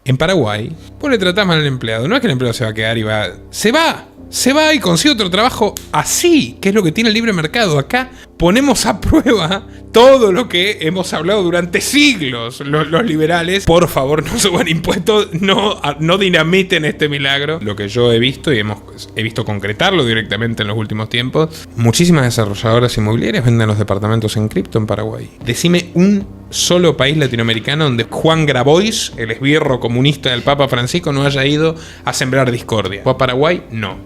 En Paraguay, vos le tratás mal al empleado. No es que el empleado se va a quedar y va... Se va y consigue otro trabajo así, que es lo que tiene el libre mercado. Acá ponemos a prueba todo lo que hemos hablado durante siglos los liberales. Por favor, no suban impuestos, no dinamiten este milagro. Lo que yo he visto y he visto concretarlo directamente en los últimos tiempos, muchísimas desarrolladoras inmobiliarias venden los departamentos en cripto en Paraguay. Decime un solo país latinoamericano donde Juan Grabois, el esbirro comunista del Papa Francisco, no haya ido a sembrar discordia. ¿O a Paraguay? No.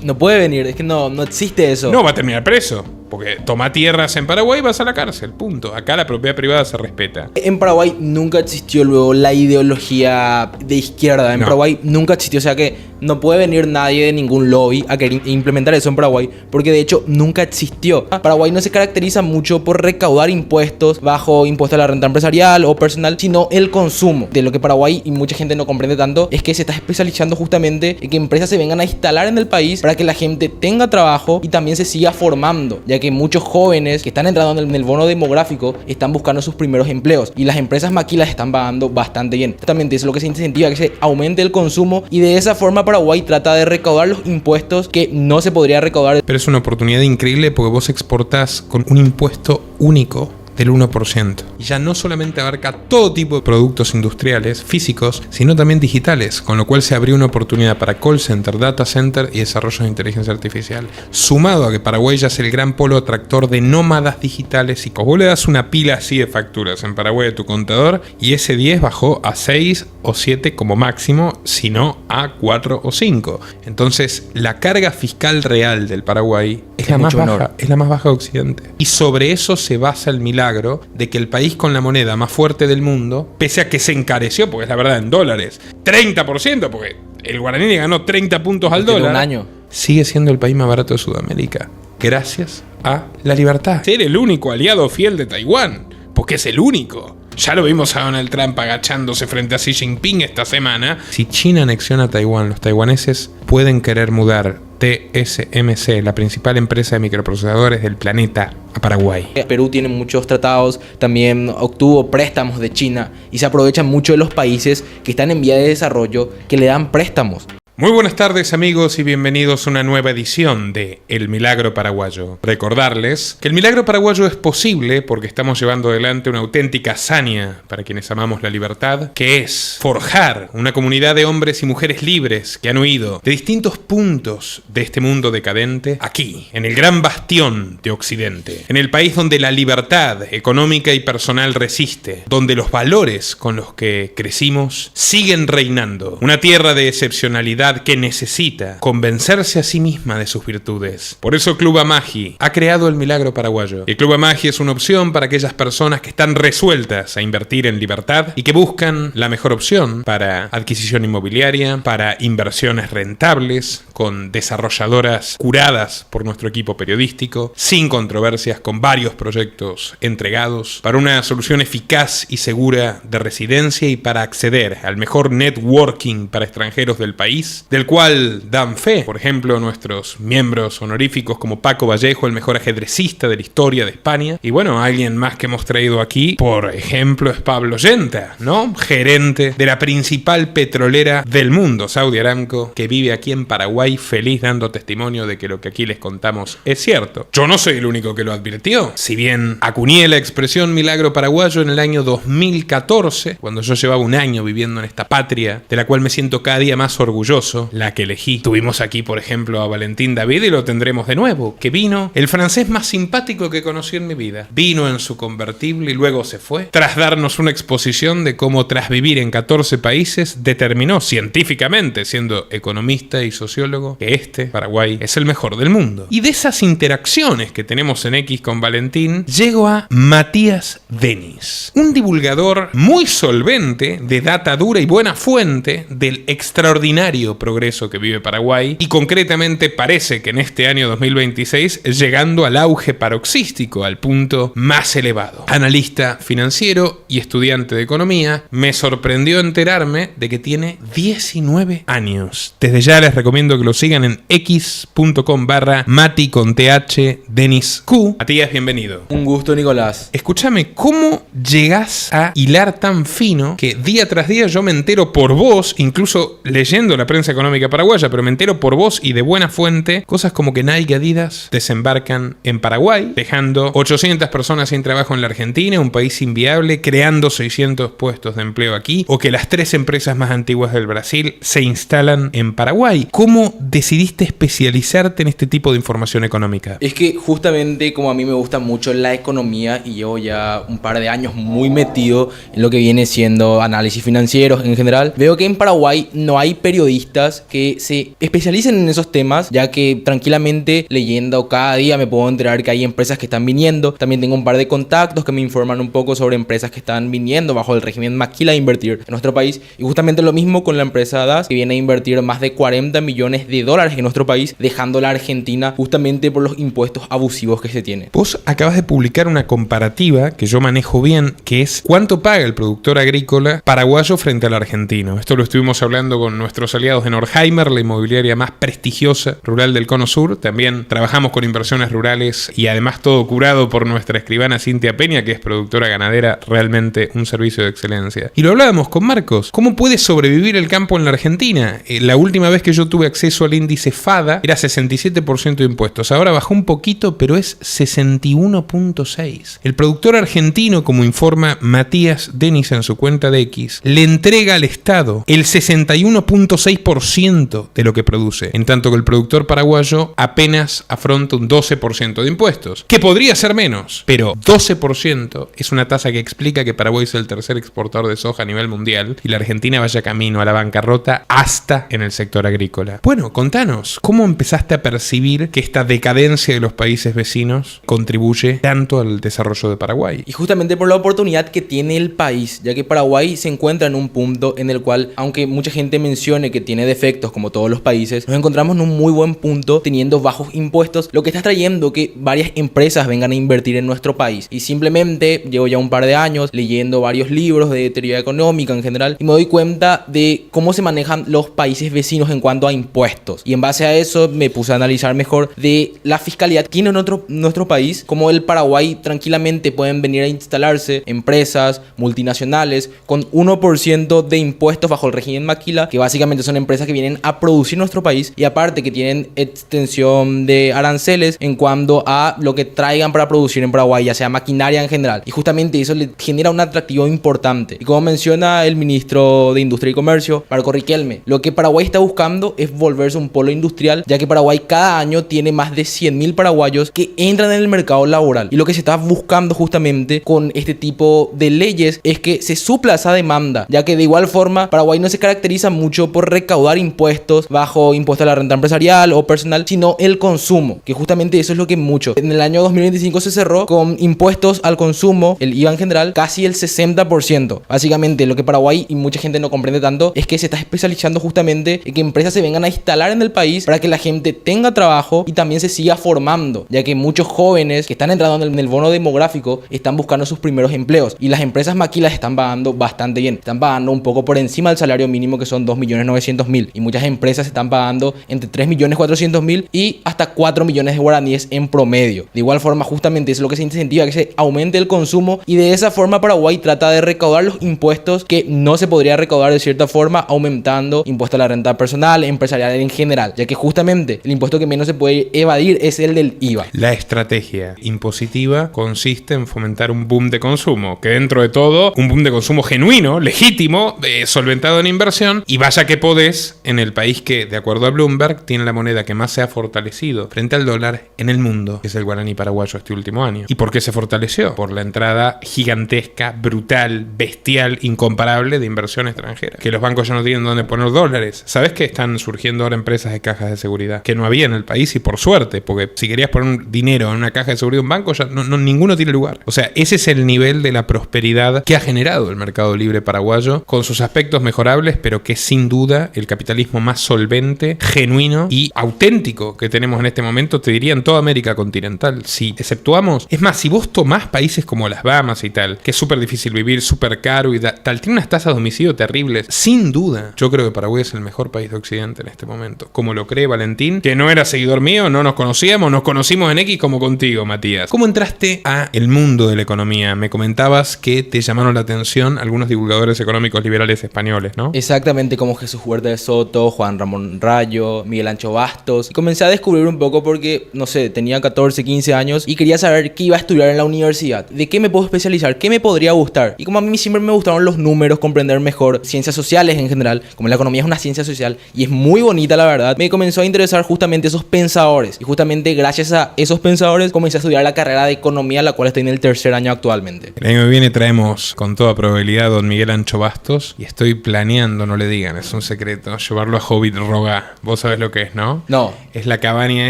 No puede venir, es que no existe eso. No, va a terminar preso. Porque toma tierras en Paraguay y vas a la cárcel, punto. Acá la propiedad privada se respeta. En Paraguay nunca existió luego la ideología de izquierda. En Paraguay nunca existió, o sea que no puede venir nadie de ningún lobby a querer implementar eso en Paraguay, porque de hecho nunca existió. Paraguay no se caracteriza mucho por recaudar impuestos bajo impuesto a la renta empresarial o personal, sino el consumo. De lo que Paraguay, y mucha gente no comprende tanto, es que se está especializando justamente en que empresas se vengan a instalar en el país para que la gente tenga trabajo y también se siga formando, ya que muchos jóvenes que están entrando en el bono demográfico están buscando sus primeros empleos y las empresas maquilas están pagando bastante bien. Justamente eso es lo que se incentiva, que se aumente el consumo, y de esa forma Paraguay trata de recaudar los impuestos que no se podría recaudar. Pero es una oportunidad increíble porque vos exportás con un impuesto único del 1%. Y ya no solamente abarca todo tipo de productos industriales, físicos, sino también digitales, con lo cual se abrió una oportunidad para call center, data center y desarrollo de inteligencia artificial. Sumado a que Paraguay ya es el gran polo atractor de nómadas digitales, y vos le das una pila así de facturas en Paraguay a tu contador y ese 10 bajó a 6 o 7 como máximo, si no a 4 o 5. Entonces la carga fiscal real del Paraguay es la más baja, es la más baja de Occidente. Y sobre eso se basa el milagro de que el país con la moneda más fuerte del mundo, pese a que se encareció, porque es la verdad en dólares, 30%, porque el guaraní le ganó 30 puntos al dólar, un año, sigue siendo el país más barato de Sudamérica, gracias a la libertad. Ser el único aliado fiel de Taiwán, porque es el único. Ya lo vimos a Donald Trump agachándose frente a Xi Jinping esta semana. Si China anexiona Taiwán, los taiwaneses pueden querer mudar TSMC, la principal empresa de microprocesadores del planeta, a Paraguay. Perú tiene muchos tratados, también obtuvo préstamos de China y se aprovechan mucho de los países que están en vía de desarrollo que le dan préstamos. Muy buenas tardes amigos y bienvenidos a una nueva edición de El Milagro Paraguayo. Recordarles que el Milagro Paraguayo es posible porque estamos llevando adelante una auténtica hazaña para quienes amamos la libertad, que es forjar una comunidad de hombres y mujeres libres que han huido de distintos puntos de este mundo decadente aquí, en el gran bastión de Occidente, en el país donde la libertad económica y personal resiste, donde los valores con los que crecimos siguen reinando, una tierra de excepcionalidad que necesita convencerse a sí misma de sus virtudes. Por eso Club Amagi ha creado el Milagro Paraguayo. El Club Amagi es una opción para aquellas personas que están resueltas a invertir en libertad y que buscan la mejor opción para adquisición inmobiliaria, para inversiones rentables, con desarrolladoras curadas por nuestro equipo periodístico, sin controversias, con varios proyectos entregados, para una solución eficaz y segura de residencia y para acceder al mejor networking para extranjeros del país, del cual dan fe, por ejemplo, nuestros miembros honoríficos como Paco Vallejo, el mejor ajedrecista de la historia de España, y bueno, alguien más que hemos traído aquí, por ejemplo, es Pablo Yenta, ¿no? Gerente de la principal petrolera del mundo, Saudi Aramco, que vive aquí en Paraguay feliz dando testimonio de que lo que aquí les contamos es cierto. Yo no soy el único que lo advirtió. Si bien acuñé la expresión Milagro Paraguayo en el año 2014, cuando yo llevaba un año viviendo en esta patria, de la cual me siento cada día más orgulloso, la que elegí. Tuvimos aquí, por ejemplo, a Valentín David y lo tendremos de nuevo, que vino, el francés más simpático que conocí en mi vida. Vino en su convertible y luego se fue, tras darnos una exposición de cómo tras vivir en 14 países determinó científicamente, siendo economista y sociólogo, que Paraguay, es el mejor del mundo. Y de esas interacciones que tenemos en X con Valentín, llego a Matías Denis, un divulgador muy solvente de data dura y buena fuente del extraordinario extraordinario progreso que vive Paraguay y concretamente parece que en este año 2026 llegando al auge paroxístico, al punto más elevado. Analista financiero y estudiante de economía, me sorprendió enterarme de que tiene 19 años. Desde ya les recomiendo que lo sigan en x.com/Mati_Denis Q. Matías, bienvenido. Un gusto, Nicolás. Escúchame, ¿cómo llegás a hilar tan fino que día tras día yo me entero por vos, incluso leyendo la prensa económica paraguaya, pero me entero por vos y de buena fuente, cosas como que Nike y Adidas desembarcan en Paraguay, dejando 800 personas sin trabajo en la Argentina, un país inviable, creando 600 puestos de empleo aquí, o que las 3 empresas más antiguas del Brasil se instalan en Paraguay? ¿Cómo decidiste especializarte en este tipo de información económica? Es que justamente como a mí me gusta mucho la economía y llevo ya un par de años muy metido en lo que viene siendo análisis financieros en general, veo que en Paraguay no hay periodistas que se especialicen en esos temas, ya que tranquilamente leyendo cada día me puedo enterar que hay empresas que están viniendo. También tengo un par de contactos que me informan un poco sobre empresas que están viniendo bajo el régimen Maquila a invertir en nuestro país, y justamente lo mismo con la empresa DAS, que viene a invertir más de 40 millones de dólares en nuestro país, dejando la Argentina justamente por los impuestos abusivos que se tiene. Vos acabas de publicar una comparativa que yo manejo bien, que es cuánto paga el productor agrícola paraguayo frente al argentino. Esto lo estuvimos hablando con nuestros aliados de Norheimer, la inmobiliaria más prestigiosa rural del Cono Sur. También trabajamos con inversiones rurales y además todo curado por nuestra escribana Cintia Peña, que es productora ganadera, realmente un servicio de excelencia. Y lo hablábamos con Marcos. ¿Cómo puede sobrevivir el campo en la Argentina? La última vez que yo tuve acceso al índice FADA era 67% de impuestos. Ahora bajó un poquito, pero es 61.6%. El productor argentino, como informa Matías Denis en su cuenta de X, le entrega al Estado el 61.6% de lo que produce, en tanto que el productor paraguayo apenas afronta un 12% de impuestos, que podría ser menos, pero 12% es una tasa que explica que Paraguay es el tercer exportador de soja a nivel mundial y la Argentina vaya camino a la bancarrota hasta en el sector agrícola. Bueno, contanos, ¿cómo empezaste a percibir que esta decadencia de los países vecinos contribuye tanto al desarrollo de Paraguay? Y justamente por la oportunidad que tiene el país, ya que Paraguay se encuentra en un punto en el cual, aunque mucha gente mencione que tiene defectos como todos los países, nos encontramos en un muy buen punto teniendo bajos impuestos, lo que está trayendo que varias empresas vengan a invertir en nuestro país. Y simplemente llevo ya un par de años leyendo varios libros de teoría económica en general y me doy cuenta de cómo se manejan los países vecinos en cuanto a impuestos. Y en base a eso me puse a analizar mejor de la fiscalidad que tiene nuestro país, como el Paraguay tranquilamente pueden venir a instalarse empresas multinacionales con 1% de impuestos bajo el régimen Maquila, que básicamente son empresas que vienen a producir nuestro país y aparte que tienen extensión de aranceles en cuanto a lo que traigan para producir en Paraguay, ya sea maquinaria en general. Y justamente eso le genera un atractivo importante. Y como menciona el ministro de Industria y Comercio, Marco Riquelme, lo que Paraguay está buscando es volverse un polo industrial, ya que Paraguay cada año tiene más de 100.000 paraguayos que entran en el mercado laboral. Y lo que se está buscando justamente con este tipo de leyes es que se supla esa demanda, ya que de igual forma Paraguay no se caracteriza mucho por recaudar impuestos bajo impuesto a la renta empresarial o personal, sino el consumo, que justamente eso es lo que mucho. En el año 2025 se cerró con impuestos al consumo, el IVA en general, casi el 60%. Básicamente lo que Paraguay y mucha gente no comprende tanto es que se está especializando justamente en que empresas se vengan a instalar en el país para que la gente tenga trabajo y también se siga formando, ya que muchos jóvenes que están entrando en el bono demográfico están buscando sus primeros empleos y las empresas maquilas están pagando bastante bien, están pagando un poco por encima del salario mínimo, que son 2.900.000, y muchas empresas están pagando entre 3.400.000 y hasta 4 millones de guaraníes en promedio. De igual forma, justamente es lo que se incentiva, que se aumente el consumo, y de esa forma Paraguay trata de recaudar los impuestos que no se podría recaudar de cierta forma aumentando impuesto a la renta personal, empresarial en general, ya que justamente el impuesto que menos se puede evadir es el del IVA. La estrategia impositiva consiste en fomentar un boom de consumo, que dentro de todo, un boom de consumo genuino, legítimo, solventado en inversión, y vaya que podés en el país que, de acuerdo a Bloomberg, tiene la moneda que más se ha fortalecido frente al dólar en el mundo, que es el guaraní paraguayo este último año. ¿Y por qué se fortaleció? Por la entrada gigantesca, brutal, bestial, incomparable de inversión extranjera, que los bancos ya no tienen dónde poner dólares. ¿Sabés que están surgiendo ahora empresas de cajas de seguridad que no había en el país? Y por suerte, porque si querías poner un dinero en una caja de seguridad de un banco, ya ninguno tiene lugar. O sea, ese es el nivel de la prosperidad que ha generado el mercado libre paraguayo, con sus aspectos mejorables, pero que sin duda el capitalismo más solvente, genuino y auténtico que tenemos en este momento, te diría en toda América continental. Si exceptuamos, es más, si vos tomás países como las Bahamas y tal, que es súper difícil vivir, súper caro y tal, tiene unas tasas de homicidio terribles, sin duda, yo creo que Paraguay es el mejor país de Occidente en este momento. Como lo cree Valentín, que no era seguidor mío, no nos conocíamos, nos conocimos en X como contigo, Matías. ¿Cómo entraste a el mundo de la economía? Me comentabas que te llamaron la atención algunos divulgadores económicos liberales españoles, ¿no? Exactamente, como Jesús Huerta de Soto, Juan Ramón Rayo, Miguel Ancho Bastos. Y comencé a descubrir un poco porque, no sé, tenía 14, 15 años y quería saber qué iba a estudiar en la universidad, de qué me puedo especializar, qué me podría gustar. Y como a mí siempre me gustaron los números, comprender mejor ciencias sociales en general, como la economía es una ciencia social y es muy bonita la verdad, me comenzó a interesar justamente esos pensadores. Y justamente gracias a esos pensadores comencé a estudiar la carrera de economía, la cual estoy en el tercer año actualmente. El año que viene traemos con toda probabilidad a don Miguel Ancho Bastos y estoy planeando, no le digan, es un secreto, llevarlo a Hobbit Rogá. Vos sabés lo que es, ¿no? No. Es la cabaña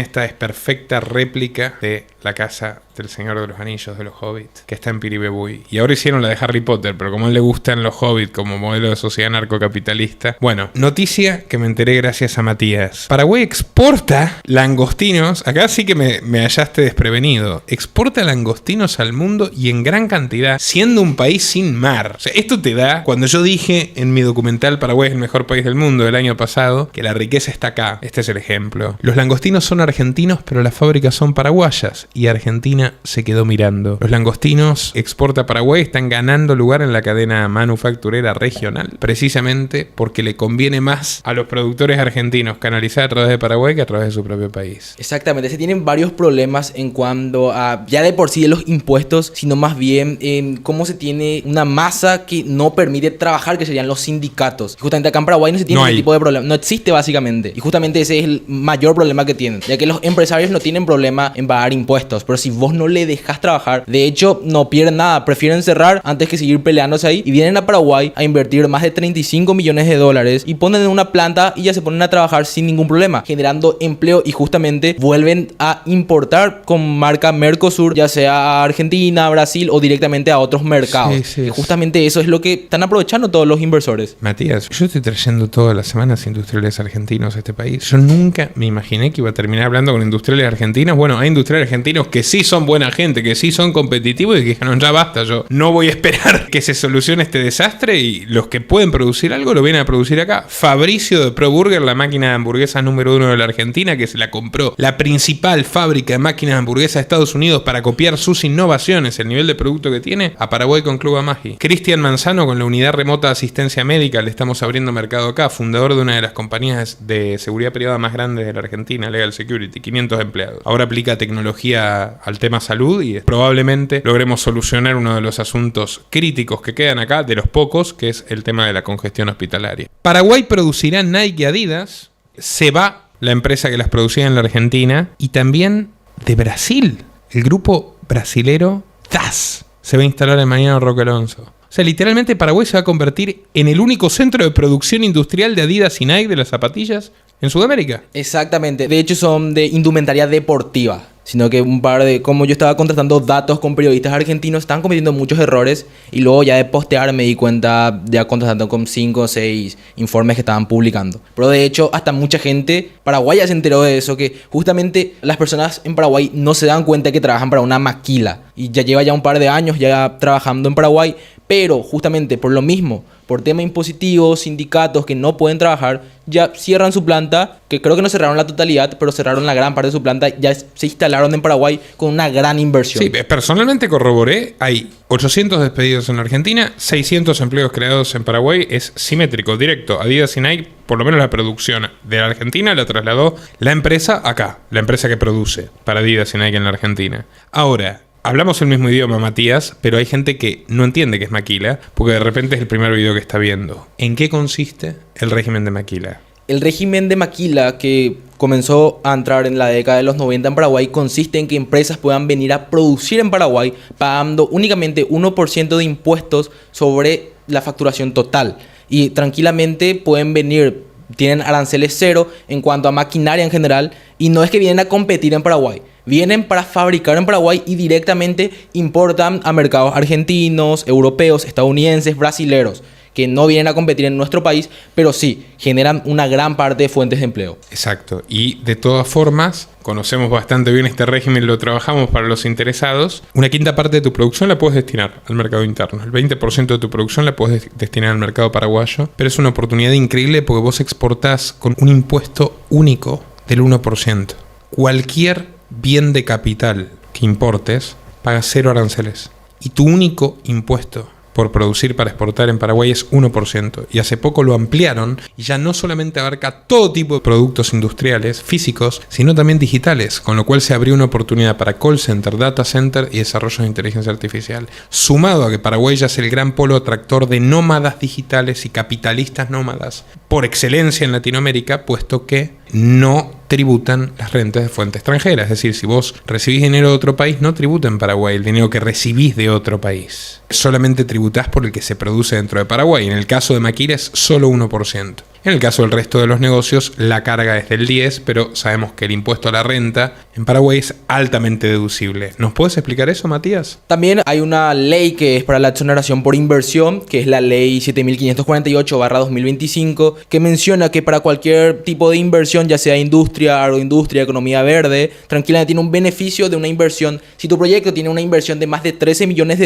esta, es perfecta réplica de la casa del Señor de los Anillos de los Hobbits, que está en Piribebuy. Y ahora hicieron la de Harry Potter, pero como a él le gustan los Hobbits como modelo de sociedad narcocapitalista. Bueno, noticia que me enteré gracias a Matías. Paraguay exporta langostinos, acá sí que me hallaste desprevenido, exporta langostinos al mundo y en gran cantidad, siendo un país sin mar. O sea, esto te da, cuando yo dije en mi documental Paraguay es el mejor país del mundo del año pasado, que la riqueza está acá. Este es el ejemplo. Los langostinos son argentinos, pero las fábricas son paraguayas. Y Argentina se quedó mirando. Los langostinos exporta a Paraguay están ganando lugar en la cadena manufacturera regional, precisamente porque le conviene más a los productores argentinos canalizar a través de Paraguay que a través de su propio país. Exactamente, se tienen varios problemas en cuanto a, ya de por sí de los impuestos, sino más bien en cómo se tiene una masa que no permite trabajar, que serían los sindicatos. Y justamente acá en Paraguay no se tiene ese tipo de problema, no existe básicamente. Y justamente ese es el mayor problema que tienen, ya que los empresarios no tienen problema en pagar impuestos, pero si vos no le dejas trabajar, de hecho no pierden nada, prefieren cerrar antes que seguir peleándose ahí y vienen a Paraguay a invertir más de 35 millones de dólares y ponen en una planta y ya se ponen a trabajar sin ningún problema, generando empleo y justamente vuelven a importar con marca Mercosur, ya sea a Argentina, Brasil o directamente a otros mercados. Y justamente eso es lo que están aprovechando todos los inversores. Matías, yo estoy trayendo todas las semanas industriales argentinos a este país. Yo nunca me imaginé que iba a terminar hablando con industriales argentinos. Bueno, hay industriales argentinos que sí son buena gente, que sí son competitivos y que dijeron ya basta, yo no voy a esperar que se solucione este desastre y los que pueden producir algo lo vienen a producir acá. Fabricio de ProBurger, la máquina de hamburguesas número 1 de la Argentina, que se la compró la principal fábrica de máquinas de hamburguesas de Estados Unidos para copiar sus innovaciones, el nivel de producto que tiene, a Paraguay con Club Amagi. Cristian Manzano con la unidad remota de asistencia médica, le estamos abriendo mercado acá, fundador de una de las compañías de seguridad privada más grandes de la Argentina, Legal Security, 500 empleados. Ahora aplica tecnología al tema salud y probablemente logremos solucionar uno de los asuntos críticos que quedan acá, de los pocos, que es el tema de la congestión hospitalaria. Paraguay producirá Nike y Adidas, se va la empresa que las producía en la Argentina, y también de Brasil, el grupo brasilero TAS se va a instalar en Mariano Roque Alonso. O sea, literalmente Paraguay se va a convertir en el único centro de producción industrial de Adidas y Nike de las zapatillas en Sudamérica. Exactamente, de hecho son de indumentaria deportiva. Sino que un par de, como yo estaba contrastando datos con periodistas argentinos, estaban cometiendo muchos errores y luego ya de postear me di cuenta, ya contrastando con 5 o 6 informes que estaban publicando. Pero de hecho hasta mucha gente paraguaya se enteró de eso, que justamente las personas en Paraguay no se dan cuenta que trabajan para una maquila y ya lleva ya un par de años ya trabajando en Paraguay, pero justamente por lo mismo, por tema impositivo, sindicatos que no pueden trabajar, ya cierran su planta, que creo que no cerraron la totalidad, pero cerraron la gran parte de su planta, ya se instalaron en Paraguay con una gran inversión. Sí, personalmente corroboré, hay 800 despedidos en Argentina, 600 empleos creados en Paraguay, es simétrico, directo. Adidas y Nike, por lo menos la producción de la Argentina la trasladó la empresa acá, la empresa que produce para Adidas y Nike en la Argentina. Ahora, hablamos el mismo idioma, Matías, pero hay gente que no entiende que es maquila, porque de repente es el primer video que está viendo. ¿En qué consiste el régimen de maquila? El régimen de maquila, que comenzó a entrar en la década de los 90 en Paraguay, consiste en que empresas puedan venir a producir en Paraguay pagando únicamente 1% de impuestos sobre la facturación total. Y tranquilamente pueden venir, tienen aranceles cero en cuanto a maquinaria en general, y no es que vienen a competir en Paraguay. Vienen para fabricar en Paraguay y directamente importan a mercados argentinos, europeos, estadounidenses, brasileros. que no vienen a competir en nuestro país, pero sí, generan una gran parte de fuentes de empleo. Exacto. Y de todas formas, conocemos bastante bien este régimen, lo trabajamos para los interesados. Una quinta parte de tu producción la puedes destinar al mercado interno. El 20% de tu producción la puedes destinar al mercado paraguayo. Pero es una oportunidad increíble porque vos exportás con un impuesto único del 1%. Cualquier bien de capital que importes paga 0 aranceles. Y tu único impuesto por producir para exportar en Paraguay es 1%. Y hace poco lo ampliaron y ya no solamente abarca todo tipo de productos industriales, físicos, sino también digitales, con lo cual se abrió una oportunidad para call center, data center y desarrollo de inteligencia artificial. Sumado a que Paraguay ya es el gran polo atractor de nómadas digitales y capitalistas nómadas por excelencia en Latinoamérica, puesto que no tributan las rentas de fuente extranjera. Es decir, si vos recibís dinero de otro país, no tributa en Paraguay el dinero que recibís de otro país. Solamente tributás por el que se produce dentro de Paraguay. En el caso de Maquila es solo 1%. En el caso del resto de los negocios, la carga es del 10%, pero sabemos que el impuesto a la renta en Paraguay es altamente deducible. ¿Nos puedes explicar eso, Matías? También hay una ley que es para la exoneración por inversión, que es la ley 7548/2025, que menciona que para cualquier tipo de inversión, ya sea industria, agroindustria, economía verde, tranquilamente tiene un beneficio de una inversión. Si tu proyecto tiene una inversión de más de $13 millones,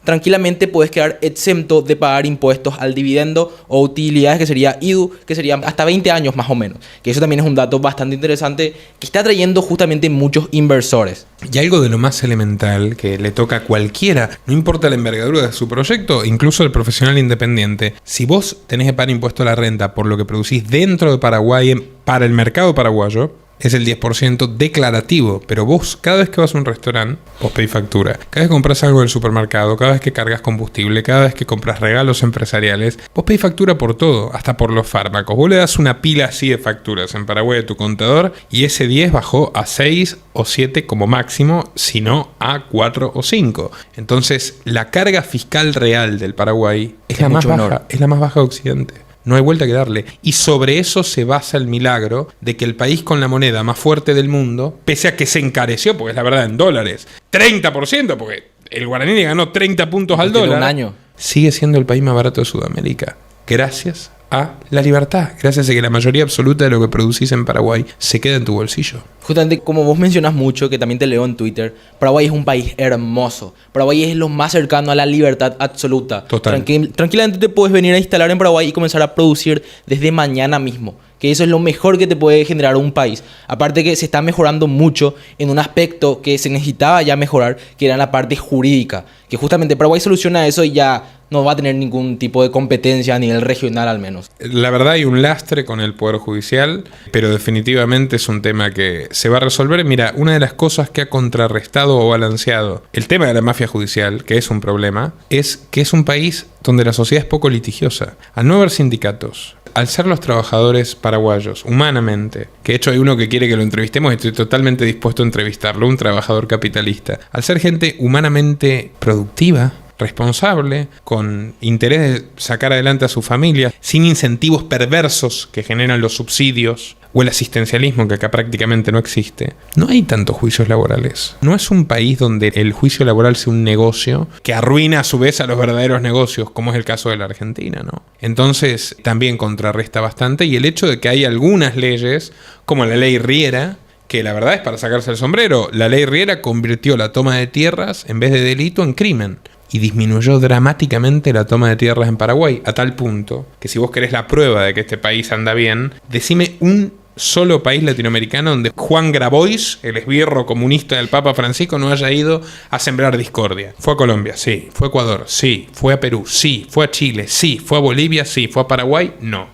tranquilamente puedes quedar exento de pagar impuestos al dividendo o utilidades, que sería IDU, que sería hasta 20 años más o menos. Que eso también es un dato bastante interesante que está atrayendo justamente muchos inversores. Y algo de lo más elemental que le toca a cualquiera, no importa la envergadura de su proyecto, incluso el profesional independiente. Si vos tenés que pagar impuesto a la renta por lo que producís dentro de Paraguay para el mercado paraguayo, es el 10% declarativo, pero vos cada vez que vas a un restaurante, vos pedís factura. Cada vez que compras algo del supermercado, cada vez que cargas combustible, cada vez que compras regalos empresariales, vos pedís factura por todo, hasta por los fármacos. Vos le das una pila así de facturas en Paraguay a tu contador y ese 10 bajó a 6 o 7 como máximo, sino a 4 o 5. Entonces, la carga fiscal real del Paraguay es la más baja, es la más baja de Occidente. No hay vuelta que darle. Y sobre eso se basa el milagro de que el país con la moneda más fuerte del mundo, pese a que se encareció, porque es la verdad en dólares, 30%, porque el guaraní le ganó 30 puntos al dólar, un año, sigue siendo el país más barato de Sudamérica. Gracias a la libertad, gracias a que la mayoría absoluta de lo que producís en Paraguay se queda en tu bolsillo. Justamente como vos mencionas mucho, que también te leo en Twitter, Paraguay es un país hermoso. Paraguay es lo más cercano a la libertad absoluta. Total. Tranquilamente te puedes venir a instalar en Paraguay y comenzar a producir desde mañana mismo. Que eso es lo mejor que te puede generar un país. Aparte que se está mejorando mucho en un aspecto que se necesitaba ya mejorar, que era la parte jurídica. Que justamente Paraguay soluciona eso y ya no va a tener ningún tipo de competencia a nivel regional al menos. La verdad hay un lastre con el Poder Judicial, pero definitivamente es un tema que se va a resolver. Mira, una de las cosas que ha contrarrestado o balanceado el tema de la mafia judicial, que es un problema, es que es un país donde la sociedad es poco litigiosa. Al no haber sindicatos, al ser los trabajadores paraguayos, humanamente, que de hecho hay uno que quiere que lo entrevistemos y estoy totalmente dispuesto a entrevistarlo, un trabajador capitalista, al ser gente humanamente productiva, responsable, con interés de sacar adelante a su familia, sin incentivos perversos que generan los subsidios o el asistencialismo que acá prácticamente no existe, no hay tantos juicios laborales. No es un país donde el juicio laboral sea un negocio que arruina a su vez a los verdaderos negocios, como es el caso de la Argentina, ¿no? Entonces también contrarresta bastante, y el hecho de que hay algunas leyes, como la ley Riera, que la verdad es para sacarse el sombrero. La ley Riera convirtió la toma de tierras, en vez de delito, en crimen. Y disminuyó dramáticamente la toma de tierras en Paraguay, a tal punto que si vos querés la prueba de que este país anda bien, decime un solo país latinoamericano donde Juan Grabois, el esbirro comunista del Papa Francisco, no haya ido a sembrar discordia. Fue a Colombia, sí. Fue a Ecuador, sí. Fue a Perú, sí. Fue a Chile, sí. Fue a Bolivia, sí. Fue a Paraguay, no.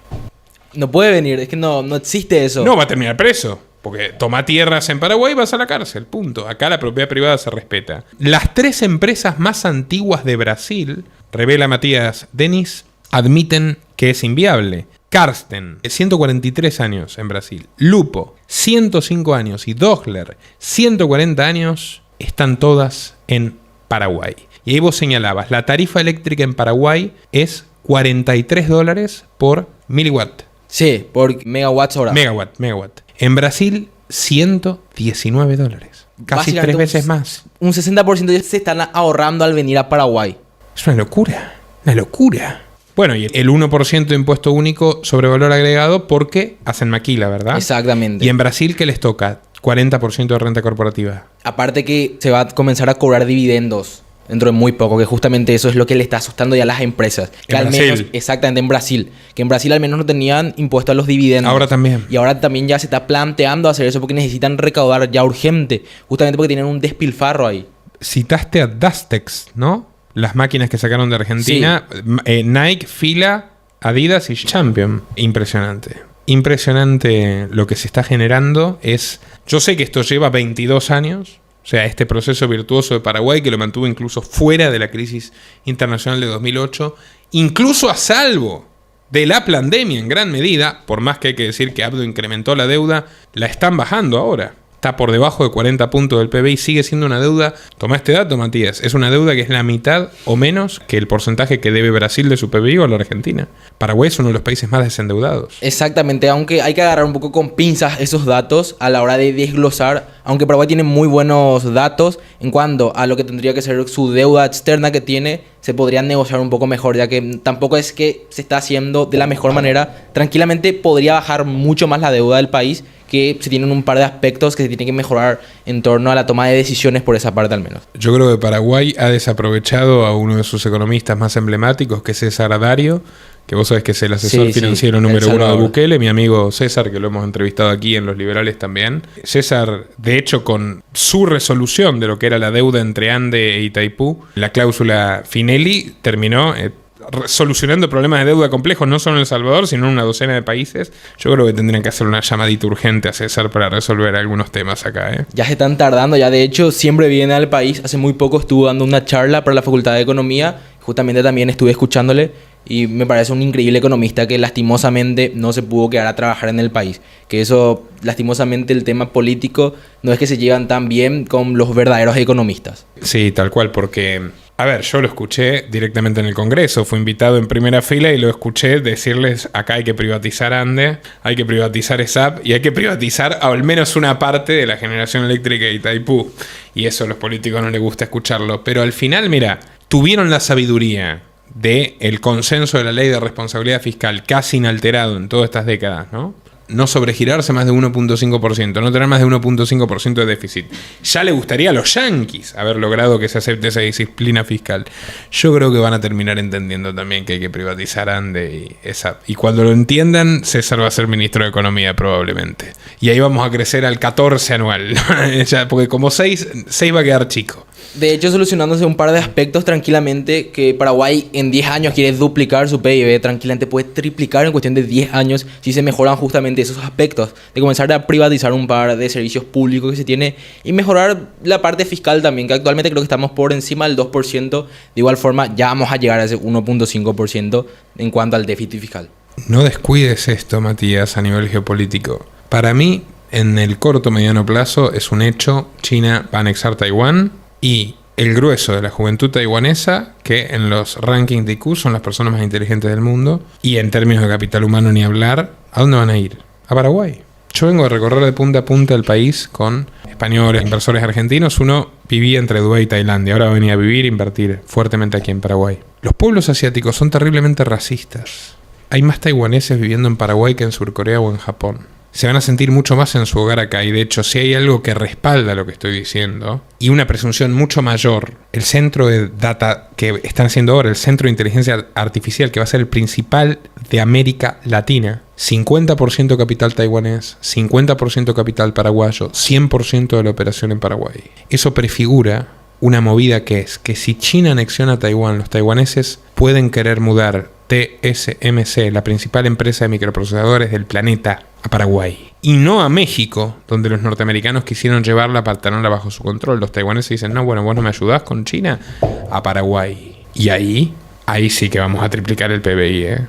No puede venir, es que no existe eso. No, va a terminar preso. Porque toma tierras en Paraguay y vas a la cárcel, punto. Acá la propiedad privada se respeta. Las 3 empresas más antiguas de Brasil, revela Matías Denis, admiten que es inviable. Karsten, 143 años en Brasil. Lupo, 105 años. Y Dogler, 140 años, están todas en Paraguay. Y ahí vos señalabas, la tarifa eléctrica en Paraguay es $43 por miliwatt. Sí, por megawatts hora. Megawatt. En Brasil, $119. Casi 3 veces más. Un 60% se están ahorrando al venir a Paraguay. Es una locura. Una locura. Bueno, y el 1% de impuesto único sobre valor agregado porque hacen maquila, ¿verdad? Exactamente. Y en Brasil, ¿qué les toca? 40% de renta corporativa. Aparte que se va a comenzar a cobrar dividendos dentro de muy poco, que justamente eso es lo que le está asustando ya a las empresas. Que En al Brasil. menos, exactamente, en Brasil. Que en Brasil al menos no tenían impuesto a los dividendos. Ahora también. Y ahora también ya se está planteando hacer eso porque necesitan recaudar ya urgente. Justamente porque tienen un despilfarro ahí. Citaste a Dastex, ¿no? Las máquinas que sacaron de Argentina. Nike, Fila, Adidas y Champion. Impresionante. Impresionante lo que se está generando. Yo sé que esto lleva 22 años. O sea, este proceso virtuoso de Paraguay que lo mantuvo incluso fuera de la crisis internacional de 2008. Incluso a salvo de la pandemia en gran medida. Por más que hay que decir que Abdo incrementó la deuda, la están bajando ahora. Está por debajo de 40 puntos del PBI, sigue siendo una deuda. Toma este dato, Matías. Es una deuda que es la mitad o menos que el porcentaje que debe Brasil de su PBI o la Argentina. Paraguay es uno de los países más desendeudados. Exactamente, aunque hay que agarrar un poco con pinzas esos datos a la hora de desglosar. Aunque Paraguay tiene muy buenos datos en cuanto a lo que tendría que ser su deuda externa que tiene, se podría negociar un poco mejor, ya que tampoco es que se está haciendo de la mejor manera. Tranquilamente podría bajar mucho más la deuda del país, que se tienen un par de aspectos que se tienen que mejorar en torno a la toma de decisiones por esa parte al menos. Yo creo que Paraguay ha desaprovechado a uno de sus economistas más emblemáticos, que es César Dario, que vos sabés que es el asesor financiero número uno de Bukele, mi amigo César, que lo hemos entrevistado aquí en Los Liberales también. César, de hecho, con su resolución de lo que era la deuda entre Ande e Itaipú, la cláusula Finelli terminó solucionando problemas de deuda complejos, no solo en El Salvador, sino en una docena de países. Yo creo que tendrían que hacer una llamadita urgente a César para resolver algunos temas acá, ¿eh? Ya se están tardando, ya de hecho siempre viene al país. Hace muy poco estuvo dando una charla para la Facultad de Economía. Justamente también estuve escuchándole y me parece un increíble economista que lastimosamente no se pudo quedar a trabajar en el país. Que eso, lastimosamente, el tema político no es que se llevan tan bien con los verdaderos economistas. Sí, tal cual, porque... A ver, yo lo escuché directamente en el Congreso, fui invitado en primera fila y lo escuché decirles: acá hay que privatizar Ande, hay que privatizar ESAP y hay que privatizar al menos una parte de la generación eléctrica de Itaipú. Y eso a los políticos no les gusta escucharlo. Pero al final, mira, tuvieron la sabiduría del consenso de la ley de responsabilidad fiscal casi inalterado en todas estas décadas, ¿no? No sobregirarse más de 1.5%, no tener más de 1.5% de déficit. Ya le gustaría a los yanquis haber logrado que se acepte esa disciplina fiscal. Yo creo que van a terminar entendiendo también que hay que privatizar Ande y ESAP. Y cuando lo entiendan, César va a ser ministro de Economía probablemente. Y ahí vamos a crecer al 14 anual. Ya, porque como 6 va a quedar chico. De hecho, solucionándose un par de aspectos tranquilamente, que Paraguay en 10 años quiere duplicar su PIB, tranquilamente puede triplicar en cuestión de 10 años si se mejoran justamente esos aspectos, de comenzar a privatizar un par de servicios públicos que se tiene y mejorar la parte fiscal también, que actualmente creo que estamos por encima del 2%. De igual forma, ya vamos a llegar a ese 1.5% en cuanto al déficit fiscal. No descuides esto, Matías, a nivel geopolítico. Para mí, en el corto mediano plazo, es un hecho: China va a anexar Taiwán. Y el grueso de la juventud taiwanesa, que en los rankings de IQ son las personas más inteligentes del mundo, y en términos de capital humano ni hablar, ¿a dónde van a ir? A Paraguay. Yo vengo a recorrer de punta a punta el país con españoles, inversores argentinos. Uno vivía entre Dubái y Tailandia, ahora va a venir a vivir e invertir fuertemente aquí en Paraguay. Los pueblos asiáticos son terriblemente racistas. Hay más taiwaneses viviendo en Paraguay que en Surcorea o en Japón. Se van a sentir mucho más en su hogar acá. Y de hecho, si hay algo que respalda lo que estoy diciendo, y una presunción mucho mayor, el centro de data que están haciendo ahora, el centro de inteligencia artificial, que va a ser el principal de América Latina, 50% capital taiwanés, 50% capital paraguayo, 100% de la operación en Paraguay. Eso prefigura una movida que es que si China anexiona a Taiwán, los taiwaneses pueden querer mudar TSMC, la principal empresa de microprocesadores del planeta, a Paraguay. Y no a México, donde los norteamericanos quisieron llevarla para tenerla bajo su control. Los taiwaneses dicen: no, bueno, vos no me ayudás con China, a Paraguay. Y ahí sí que vamos a triplicar el PBI, ¿eh?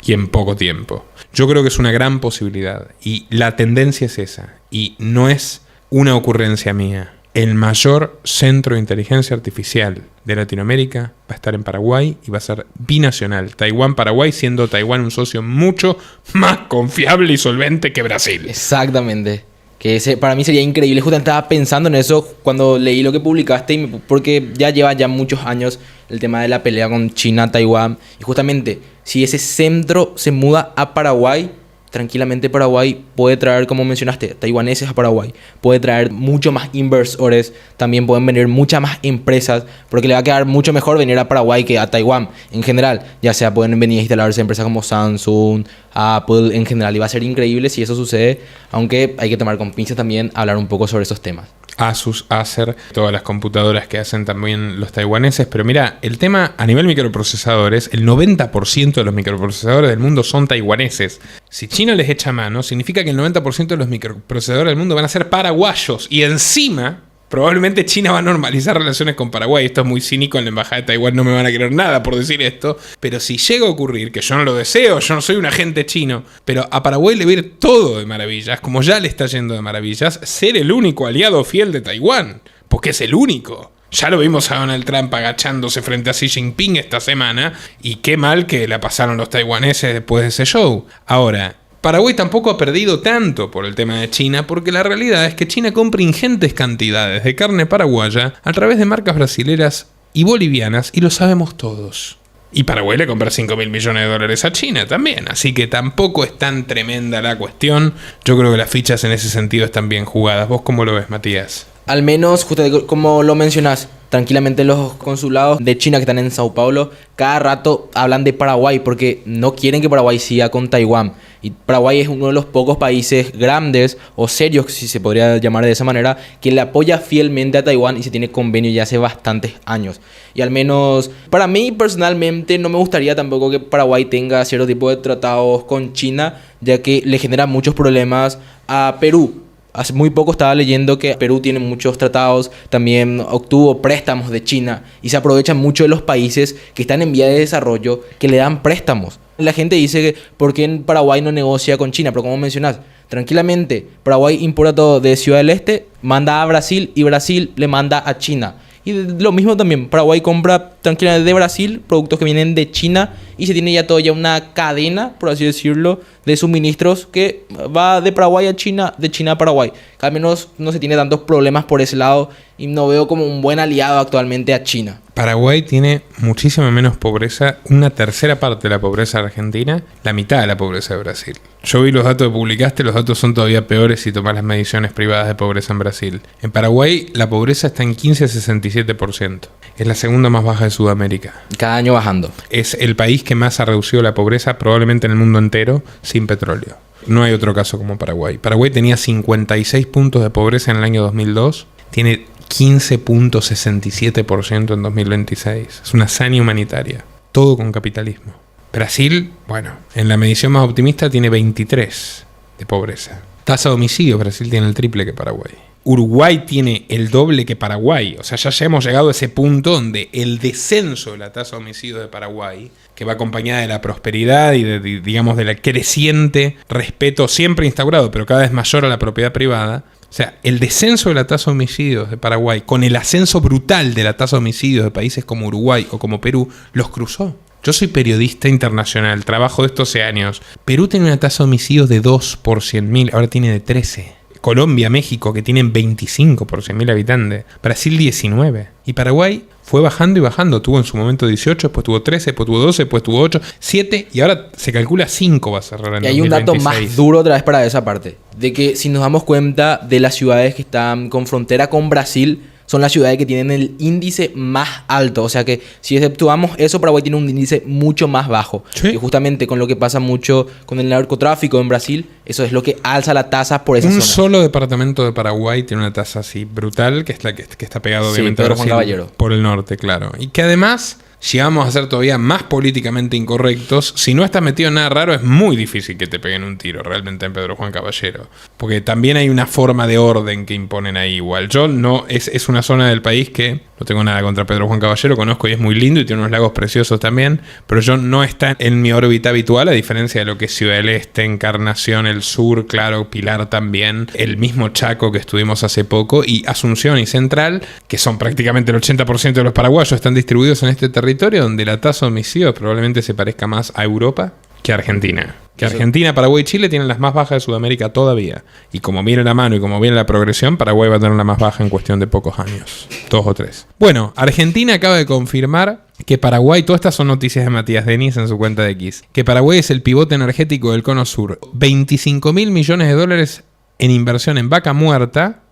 Y en poco tiempo. Yo creo que es una gran posibilidad. Y la tendencia es esa. Y no es una ocurrencia mía. El mayor centro de inteligencia artificial de Latinoamérica va a estar en Paraguay y va a ser binacional. Taiwán-Paraguay, siendo Taiwán un socio mucho más confiable y solvente que Brasil. Exactamente. Que ese para mí sería increíble. Justamente estaba pensando en eso cuando leí lo que publicaste, porque ya lleva muchos años el tema de la pelea con China, Taiwán. Y justamente, si ese centro se muda a Paraguay, tranquilamente Paraguay puede traer, como mencionaste, taiwaneses a Paraguay. Puede traer mucho más inversores, también pueden venir muchas más empresas, porque le va a quedar mucho mejor venir a Paraguay que a Taiwán en general. Ya sea pueden venir a instalarse empresas como Samsung, Apple en general. Y va a ser increíble si eso sucede, aunque hay que tomar con pinzas también hablar un poco sobre esos temas. Asus, Acer, todas las computadoras que hacen también los taiwaneses. Pero mira, el tema a nivel microprocesadores, el 90% de los microprocesadores del mundo son taiwaneses. Si China les echa mano, significa que el 90% de los microprocesadores del mundo van a ser paraguayos. Y encima, probablemente China va a normalizar relaciones con Paraguay. Esto es muy cínico, en la embajada de Taiwán no me van a creer nada por decir esto. Pero si llega a ocurrir, que yo no lo deseo, yo no soy un agente chino, pero a Paraguay le va a ir todo de maravillas, como ya le está yendo de maravillas, ser el único aliado fiel de Taiwán. Porque es el único. Ya lo vimos a Donald Trump agachándose frente a Xi Jinping esta semana. Y qué mal que la pasaron los taiwaneses después de ese show. Ahora, Paraguay tampoco ha perdido tanto por el tema de China, porque la realidad es que China compra ingentes cantidades de carne paraguaya a través de marcas brasileras y bolivianas, y lo sabemos todos. Y Paraguay le compra 5.000 millones de dólares a China también, así que tampoco es tan tremenda la cuestión. Yo creo que las fichas en ese sentido están bien jugadas. ¿Vos cómo lo ves, Matías? Al menos, justo como lo mencionás, tranquilamente los consulados de China que están en Sao Paulo cada rato hablan de Paraguay porque no quieren que Paraguay siga con Taiwán. Y Paraguay es uno de los pocos países grandes o serios, si se podría llamar de esa manera, que le apoya fielmente a Taiwán y se tiene convenio ya hace bastantes años. Y al menos para mí personalmente no me gustaría tampoco que Paraguay tenga cierto tipo de tratados con China, ya que le genera muchos problemas a Perú. Hace muy poco estaba leyendo que Perú tiene muchos tratados, también obtuvo préstamos de China y se aprovechan mucho de los países que están en vía de desarrollo que le dan préstamos. La gente dice que ¿por qué Paraguay no negocia con China? Pero como mencionás, tranquilamente Paraguay importa todo de Ciudad del Este, manda a Brasil y Brasil le manda a China. Y lo mismo también, Paraguay compra tranquilamente de Brasil productos que vienen de China y se tiene ya toda una cadena, por así decirlo, de suministros que va de Paraguay a China, de China a Paraguay. Al menos no se tiene tantos problemas por ese lado y no veo como un buen aliado actualmente a China. Paraguay tiene muchísima menos pobreza, una tercera parte de la pobreza de Argentina, la mitad de la pobreza de Brasil. Yo vi los datos que publicaste, los datos son todavía peores si tomás las mediciones privadas de pobreza en Brasil. En Paraguay la pobreza está en 15,67%. Es la segunda más baja de Sudamérica. Cada año bajando. Es el país que más ha reducido la pobreza probablemente en el mundo entero sin petróleo. No hay otro caso como Paraguay. Paraguay tenía 56 puntos de pobreza en el año 2002. Tiene 15,67% en 2026. Es una hazaña humanitaria. Todo con capitalismo. Brasil, bueno, en la medición más optimista tiene 23 de pobreza. Tasa de homicidios, Brasil tiene el triple que Paraguay. Uruguay tiene el doble que Paraguay. O sea, ya hemos llegado a ese punto donde el descenso de la tasa de homicidios de Paraguay, que va acompañada de la prosperidad y digamos, del creciente respeto siempre instaurado, pero cada vez mayor a la propiedad privada. O sea, el descenso de la tasa de homicidios de Paraguay con el ascenso brutal de la tasa de homicidios de países como Uruguay o como Perú, los cruzó. Yo soy periodista internacional, trabajo de estos 12 años. Perú tiene una tasa de homicidios de 2 por 100.000, ahora tiene de 13. Colombia, México, que tienen 25 por 100.000 habitantes. Brasil, 19. Y Paraguay fue bajando y bajando. Tuvo en su momento 18, después tuvo 13, después tuvo 12, después tuvo 8, 7 y ahora se calcula 5 va a cerrar en 2026. Y hay un dato más duro otra vez para esa parte. De que si nos damos cuenta de las ciudades que están con frontera con Brasil, son las ciudades que tienen el índice más alto. O sea que si exceptuamos eso, Paraguay tiene un índice mucho más bajo. ¿Sí? Y justamente con lo que pasa mucho con el narcotráfico en Brasil, eso es lo que alza la tasa por esa zona. Un solo departamento de Paraguay tiene una tasa así brutal, que es la que está pegado obviamente a Brasil, por el norte, claro. Y que además llegamos a ser todavía más políticamente incorrectos. Si no estás metido en nada raro, es muy difícil que te peguen un tiro realmente en Pedro Juan Caballero. Porque también hay una forma de orden que imponen ahí igual. Yo no, es una zona del país que no tengo nada contra Pedro Juan Caballero, conozco y es muy lindo y tiene unos lagos preciosos también, pero yo no está en mi órbita habitual, a diferencia de lo que es Ciudad del Este, Encarnación, el Sur, claro, Pilar también, el mismo Chaco que estuvimos hace poco, y Asunción y Central, que son prácticamente el 80% de los paraguayos, están distribuidos en este territorio donde la tasa de homicidios probablemente se parezca más a Europa que a Argentina. Que Argentina, Paraguay y Chile tienen las más bajas de Sudamérica todavía. Y como viene la mano y como viene la progresión, Paraguay va a tener la más baja en cuestión de pocos años. 2 o 3. Bueno, Argentina acaba de confirmar que Paraguay, todas estas son noticias de Matías Denis en su cuenta de X, que Paraguay es el pivote energético del Cono Sur. 25.000 millones de dólares en inversión en vaca muerta.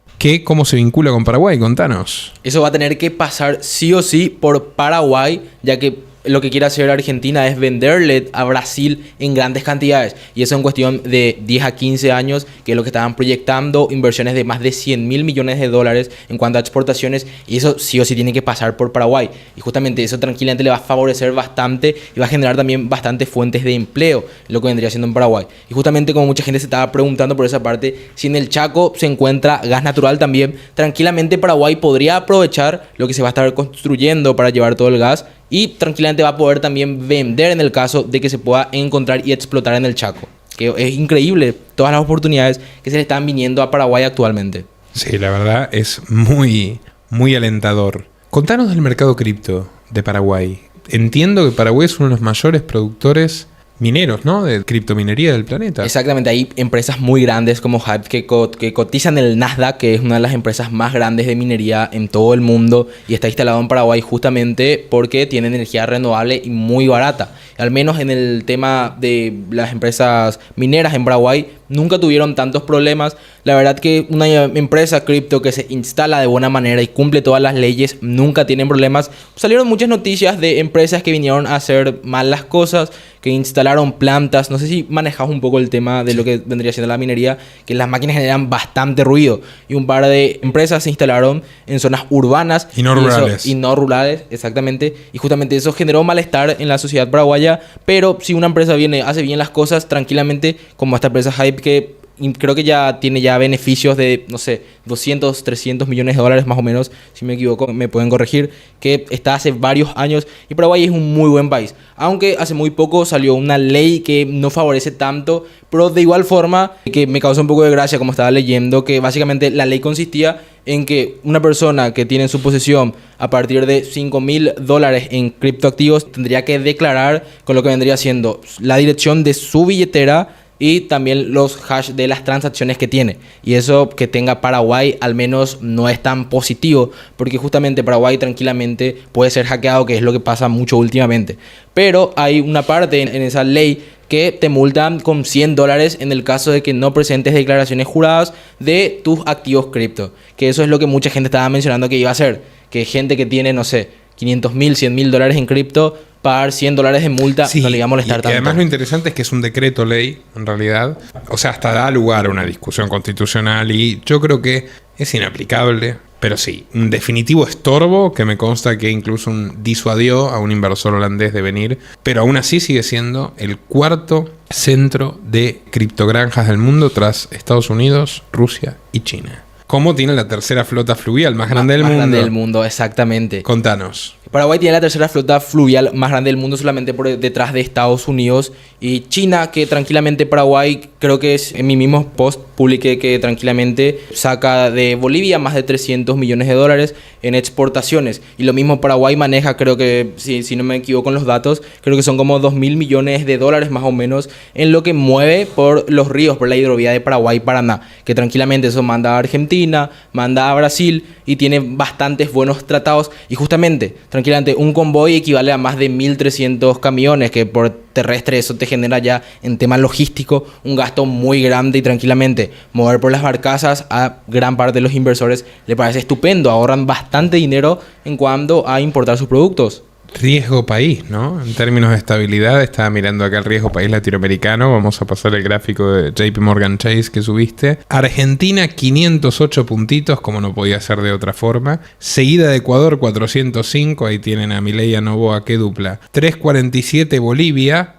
¿Cómo se vincula con Paraguay? Contanos. Eso va a tener que pasar sí o sí por Paraguay, ya que lo que quiere hacer Argentina es venderle a Brasil en grandes cantidades. Y eso en cuestión de 10 a 15 años, que es lo que estaban proyectando, inversiones de más de 100.000 millones de dólares en cuanto a exportaciones. Y eso sí o sí tiene que pasar por Paraguay. Y justamente eso tranquilamente le va a favorecer bastante y va a generar también bastantes fuentes de empleo, lo que vendría siendo en Paraguay. Y justamente como mucha gente se estaba preguntando por esa parte, si en el Chaco se encuentra gas natural también, tranquilamente Paraguay podría aprovechar lo que se va a estar construyendo para llevar todo el gas. Y tranquilamente va a poder también vender en el caso de que se pueda encontrar y explotar en el Chaco. Que es increíble todas las oportunidades que se le están viniendo a Paraguay actualmente. Sí, la verdad es muy, muy alentador. Contanos del mercado cripto de Paraguay. Entiendo que Paraguay es uno de los mayores productores mineros, ¿no? De criptominería del planeta. Exactamente, hay empresas muy grandes como Hive que cotizan en el Nasdaq, que es una de las empresas más grandes de minería en todo el mundo y está instalado en Paraguay justamente porque tiene energía renovable y muy barata. Al menos en el tema de las empresas mineras en Paraguay nunca tuvieron tantos problemas. La verdad que una empresa cripto que se instala de buena manera y cumple todas las leyes nunca tienen problemas. Salieron muchas noticias de empresas que vinieron a hacer mal las cosas, que instalaron plantas. No sé si manejas un poco el tema de lo que vendría siendo la minería, que las máquinas generan bastante ruido. Y un par de empresas se instalaron en zonas urbanas. Y no rurales. Y no rurales, exactamente. Y justamente eso generó malestar en la sociedad paraguaya. Pero si una empresa hace bien las cosas tranquilamente, como esta empresa Hive, que creo que ya tiene beneficios de, no sé, 200, 300 millones de dólares más o menos, si me equivoco, me pueden corregir, que está hace varios años y Paraguay es un muy buen país. Aunque hace muy poco salió una ley que no favorece tanto, pero de igual forma, que me causó un poco de gracia como estaba leyendo, que básicamente la ley consistía en que una persona que tiene en su posesión a partir de $5.000 en criptoactivos tendría que declarar con lo que vendría siendo la dirección de su billetera y también los hash de las transacciones que tiene. Y eso que tenga Paraguay al menos no es tan positivo, porque justamente Paraguay tranquilamente puede ser hackeado, que es lo que pasa mucho últimamente. Pero hay una parte en esa ley que te multan con $100 en el caso de que no presentes declaraciones juradas de tus activos cripto. Que eso es lo que mucha gente estaba mencionando que iba a hacer. Que gente que tiene, no sé, 500.000, $100.000 en cripto, pagar $100 de multa, sí, no le iba a molestar tanto. Y además lo interesante es que es un decreto ley, en realidad. O sea, hasta da lugar a una discusión constitucional y yo creo que es inaplicable. Pero sí, un definitivo estorbo que me consta que incluso disuadió a un inversor holandés de venir. Pero aún así sigue siendo el cuarto centro de criptogranjas del mundo tras Estados Unidos, Rusia y China. ¿Cómo tiene la tercera flota fluvial más grande del mundo? Más grande del mundo, exactamente. Contanos. Paraguay tiene la tercera flota fluvial más grande del mundo solamente por detrás de Estados Unidos y China, que tranquilamente Paraguay, creo que es en mi mismo post publiqué que tranquilamente saca de Bolivia más de 300 millones de dólares en exportaciones. Y lo mismo Paraguay maneja, creo que, si no me equivoco en los datos, creo que son como 2.000 millones de dólares más o menos en lo que mueve por los ríos, por la hidrovía de Paraguay-Paraná, que tranquilamente eso manda a Argentina, manda a Brasil y tiene bastantes buenos tratados. Y justamente, tranquilamente, un convoy equivale a más de 1.300 camiones, que por terrestre eso te genera ya en tema logístico un gasto muy grande y tranquilamente mover por las barcazas a gran parte de los inversores le parece estupendo, ahorran bastante dinero en cuanto a importar sus productos. Riesgo país, ¿no? En términos de estabilidad, estaba mirando acá el riesgo país latinoamericano. Vamos a pasar el gráfico de JP Morgan Chase que subiste. Argentina, 508 puntitos, como no podía ser de otra forma. Seguida de Ecuador, 405. Ahí tienen a Milei y a Noboa, qué dupla. 347 Bolivia.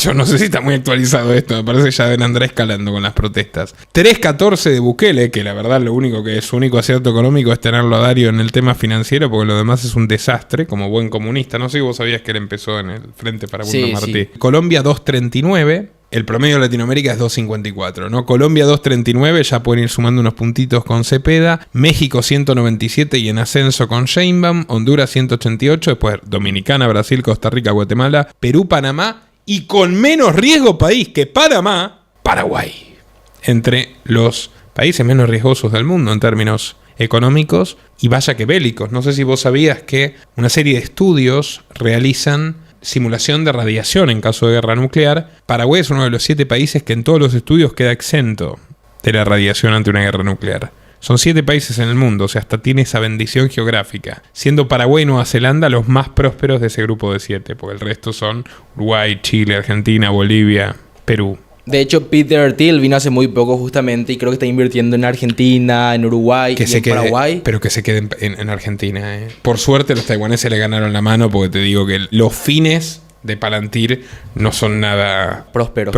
Yo no sé si está muy actualizado esto, me parece que ya deben andar escalando con las protestas. 3.14 de Bukele, que la verdad lo único que es su único acierto económico es tenerlo a Dario en el tema financiero, porque lo demás es un desastre, como buen comunista. No sé si vos sabías que él empezó en el Frente Farabundo Martí. Sí. Colombia 2.39, el promedio de Latinoamérica es 2.54, ¿no? Colombia 2.39, ya pueden ir sumando unos puntitos con Cepeda. México 197 y en ascenso con Sheinbaum. Honduras 188, después Dominicana, Brasil, Costa Rica, Guatemala, Perú, Panamá. Y con menos riesgo país que Panamá, Paraguay. Entre los países menos riesgosos del mundo en términos económicos y vaya que bélicos. No sé si vos sabías que una serie de estudios realizan simulación de radiación en caso de guerra nuclear. Paraguay es uno de los 7 países que en todos los estudios queda exento de la radiación ante una guerra nuclear. Son 7 países en el mundo, o sea, hasta tiene esa bendición geográfica. Siendo Paraguay y Nueva Zelanda los más prósperos de ese grupo de 7, porque el resto son Uruguay, Chile, Argentina, Bolivia, Perú. De hecho, Peter Thiel vino hace muy poco justamente y creo que está invirtiendo en Argentina, en Uruguay y en Paraguay. Pero que se quede en Argentina. Por suerte los taiwaneses le ganaron la mano porque te digo que los fines de Palantir no son nada prósperos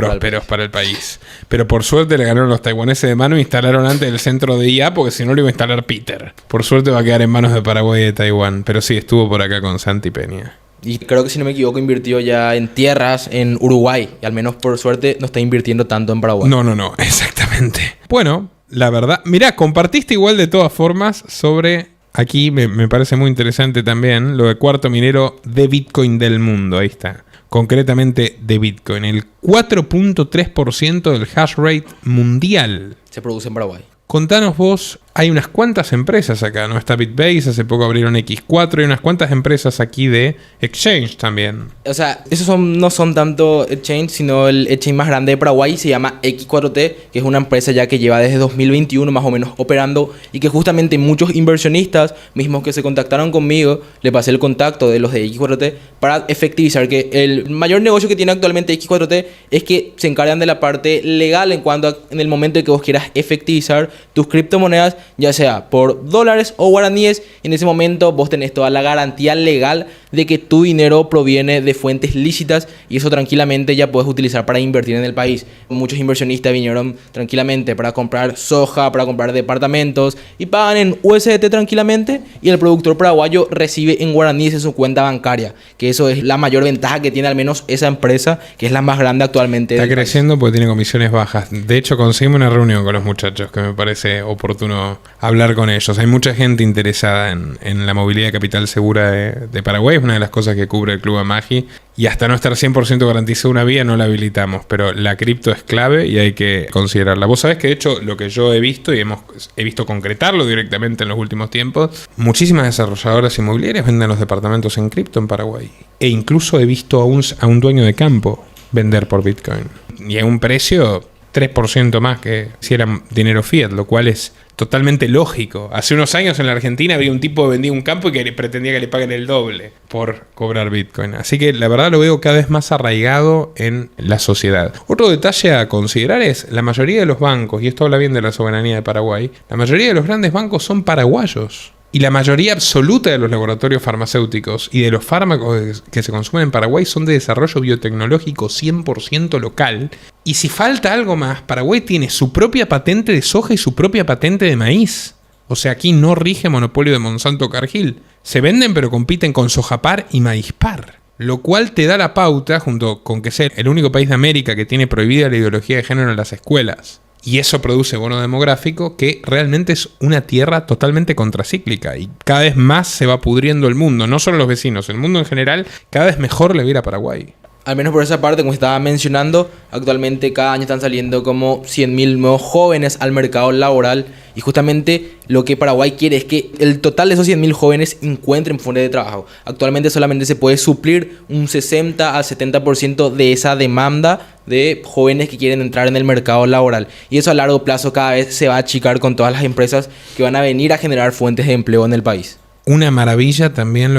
para el país. Pero por suerte le ganaron los taiwaneses de mano e instalaron antes el centro de IA porque si no lo iba a instalar Peter. Por suerte va a quedar en manos de Paraguay y de Taiwán. Pero sí, estuvo por acá con Santi Peña. Y creo que si no me equivoco invirtió ya en tierras en Uruguay. Y al menos por suerte no está invirtiendo tanto en Paraguay. No, exactamente. Bueno, la verdad... Mirá, compartiste igual de todas formas sobre... Aquí me parece muy interesante también lo de cuarto minero de Bitcoin del mundo. Ahí está. Concretamente de Bitcoin. El 4.3% del hash rate mundial se produce en Paraguay. Contanos vos, hay unas cuantas empresas acá, ¿no? Está Bitbase, hace poco abrieron X4, y unas cuantas empresas aquí de exchange también. O sea, esos no son tanto exchange, sino el exchange más grande de Paraguay se llama X4T, que es una empresa ya que lleva desde 2021 más o menos operando y que justamente muchos inversionistas mismos que se contactaron conmigo, le pasé el contacto de los de X4T para efectivizar que el mayor negocio que tiene actualmente X4T es que se encargan de la parte legal en el momento en que vos quieras efectivizar tus criptomonedas, ya sea por dólares o guaraníes. En ese momento vos tenés toda la garantía legal de que tu dinero proviene de fuentes lícitas y eso tranquilamente ya puedes utilizar para invertir en el país. Muchos inversionistas vinieron tranquilamente para comprar soja, para comprar departamentos y pagan en USDT tranquilamente y el productor paraguayo recibe en guaraníes en su cuenta bancaria, que eso es la mayor ventaja que tiene al menos esa empresa, que es la más grande actualmente. Está creciendo porque tiene comisiones bajas. De hecho, conseguimos una reunión con los muchachos que me parece oportuno hablar con ellos. Hay mucha gente interesada en la movilidad de capital segura de Paraguay. Es una de las cosas que cubre el Club Amagi. Y hasta no estar 100% garantizada una vía, no la habilitamos. Pero la cripto es clave y hay que considerarla. Vos sabés que de hecho lo que yo he visto, y he visto concretarlo directamente en los últimos tiempos, muchísimas desarrolladoras inmobiliarias venden los departamentos en cripto en Paraguay. E incluso he visto a un dueño de campo vender por Bitcoin. Y a un precio 3% más que si era dinero fiat, lo cual es totalmente lógico. Hace unos años en la Argentina había un tipo que vendía un campo y que pretendía que le paguen el doble por cobrar Bitcoin. Así que la verdad lo veo cada vez más arraigado en la sociedad. Otro detalle a considerar es la mayoría de los bancos, y esto habla bien de la soberanía de Paraguay, la mayoría de los grandes bancos son paraguayos. Y la mayoría absoluta de los laboratorios farmacéuticos y de los fármacos que se consumen en Paraguay son de desarrollo biotecnológico 100% local. Y si falta algo más, Paraguay tiene su propia patente de soja y su propia patente de maíz. O sea, aquí no rige monopolio de Monsanto Cargill. Se venden pero compiten con Sojapar y Maízpar. Lo cual te da la pauta, junto con que sea el único país de América que tiene prohibida la ideología de género en las escuelas. Y eso produce bono demográfico que realmente es una tierra totalmente contracíclica y cada vez más se va pudriendo el mundo, no solo los vecinos, el mundo en general cada vez mejor le va a ir a Paraguay. Al menos por esa parte, como estaba mencionando, actualmente cada año están saliendo como 100.000 nuevos jóvenes al mercado laboral y justamente lo que Paraguay quiere es que el total de esos 100.000 jóvenes encuentren fuentes de trabajo. Actualmente solamente se puede suplir un 60 al 70% de esa demanda de jóvenes que quieren entrar en el mercado laboral y eso a largo plazo cada vez se va a achicar con todas las empresas que van a venir a generar fuentes de empleo en el país. Una maravilla también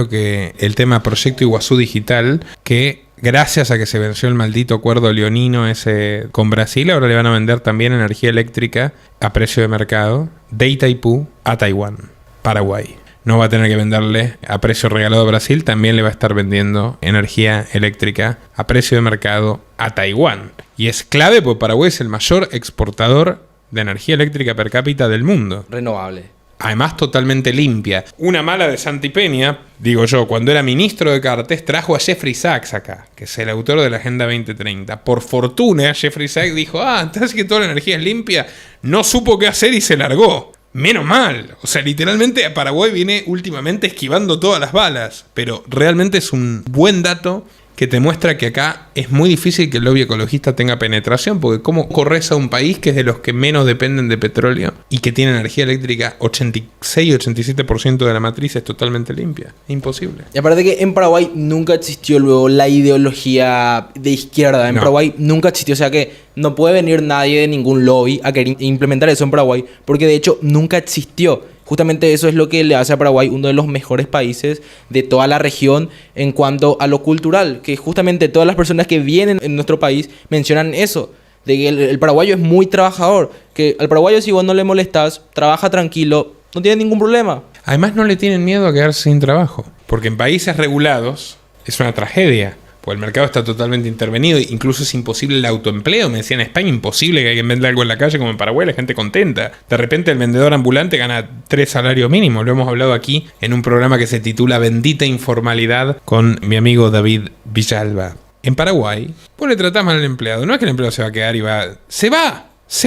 el tema Proyecto Iguazú Digital, que gracias a que se venció el maldito acuerdo leonino ese con Brasil, ahora le van a vender también energía eléctrica a precio de mercado de Itaipú a Taiwán, Paraguay. No va a tener que venderle a precio regalado a Brasil, también le va a estar vendiendo energía eléctrica a precio de mercado a Taiwán. Y es clave porque Paraguay es el mayor exportador de energía eléctrica per cápita del mundo. Renovable. Además totalmente limpia. Una mala de Santi Peña, digo yo, cuando era ministro de Cartes trajo a Jeffrey Sachs acá, que es el autor de la Agenda 2030. Por fortuna, Jeffrey Sachs dijo, entonces que toda la energía es limpia, no supo qué hacer y se largó. Menos mal. O sea, literalmente Paraguay viene últimamente esquivando todas las balas, pero realmente es un buen dato que te muestra que acá es muy difícil que el lobby ecologista tenga penetración, porque ¿cómo corres a un país que es de los que menos dependen de petróleo y que tiene energía eléctrica 86-87% de la matriz es totalmente limpia? Imposible. Y aparte que en Paraguay nunca existió luego la ideología de izquierda. En Paraguay nunca existió, o sea que no puede venir nadie de ningún lobby a querer implementar eso en Paraguay, porque de hecho nunca existió. Justamente eso es lo que le hace a Paraguay uno de los mejores países de toda la región en cuanto a lo cultural, que justamente todas las personas que vienen en nuestro país mencionan eso, de que el paraguayo es muy trabajador, que al paraguayo si vos no le molestás, trabaja tranquilo, no tiene ningún problema. Además no le tienen miedo a quedarse sin trabajo, porque en países regulados es una tragedia. Pues el mercado está totalmente intervenido, incluso es imposible el autoempleo. Me decían en España, imposible que alguien venda algo en la calle, como en Paraguay, la gente contenta. De repente el vendedor ambulante gana 3 salarios mínimos. Lo hemos hablado aquí en un programa que se titula Bendita Informalidad con mi amigo David Villalba. En Paraguay, vos le tratás mal al empleado. No es que el empleado se va a quedar y va... Se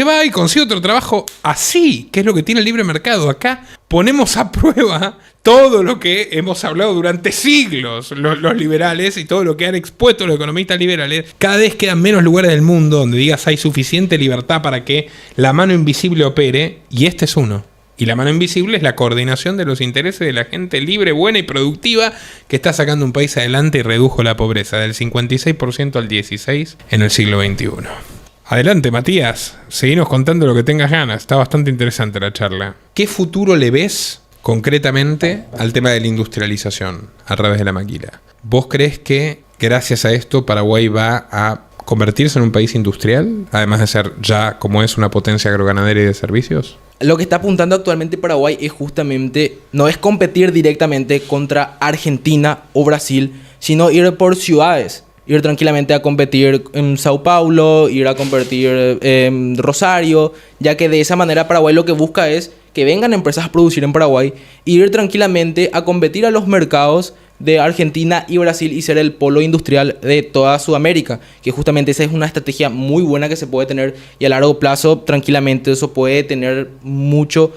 va y consigue otro trabajo así, que es lo que tiene el libre mercado. Acá ponemos a prueba todo lo que hemos hablado durante siglos los liberales y todo lo que han expuesto los economistas liberales. Cada vez quedan menos lugares del mundo donde digas hay suficiente libertad para que la mano invisible opere, y este es uno. Y la mano invisible es la coordinación de los intereses de la gente libre, buena y productiva que está sacando un país adelante y redujo la pobreza del 56% al 16% en el siglo XXI. Adelante, Matías. Seguinos contando lo que tengas ganas. Está bastante interesante la charla. ¿Qué futuro le ves concretamente al tema de la industrialización a través de la maquila? ¿Vos crees que gracias a esto Paraguay va a convertirse en un país industrial, además de ser ya como es una potencia agroganadera y de servicios? Lo que está apuntando actualmente Paraguay es justamente, no es competir directamente contra Argentina o Brasil, sino ir por ciudades. Ir tranquilamente a competir en Sao Paulo, ir a competir en Rosario, ya que de esa manera Paraguay lo que busca es que vengan empresas a producir en Paraguay e ir tranquilamente a competir a los mercados de Argentina y Brasil y ser el polo industrial de toda Sudamérica, que justamente esa es una estrategia muy buena que se puede tener y a largo plazo tranquilamente eso puede tener muchos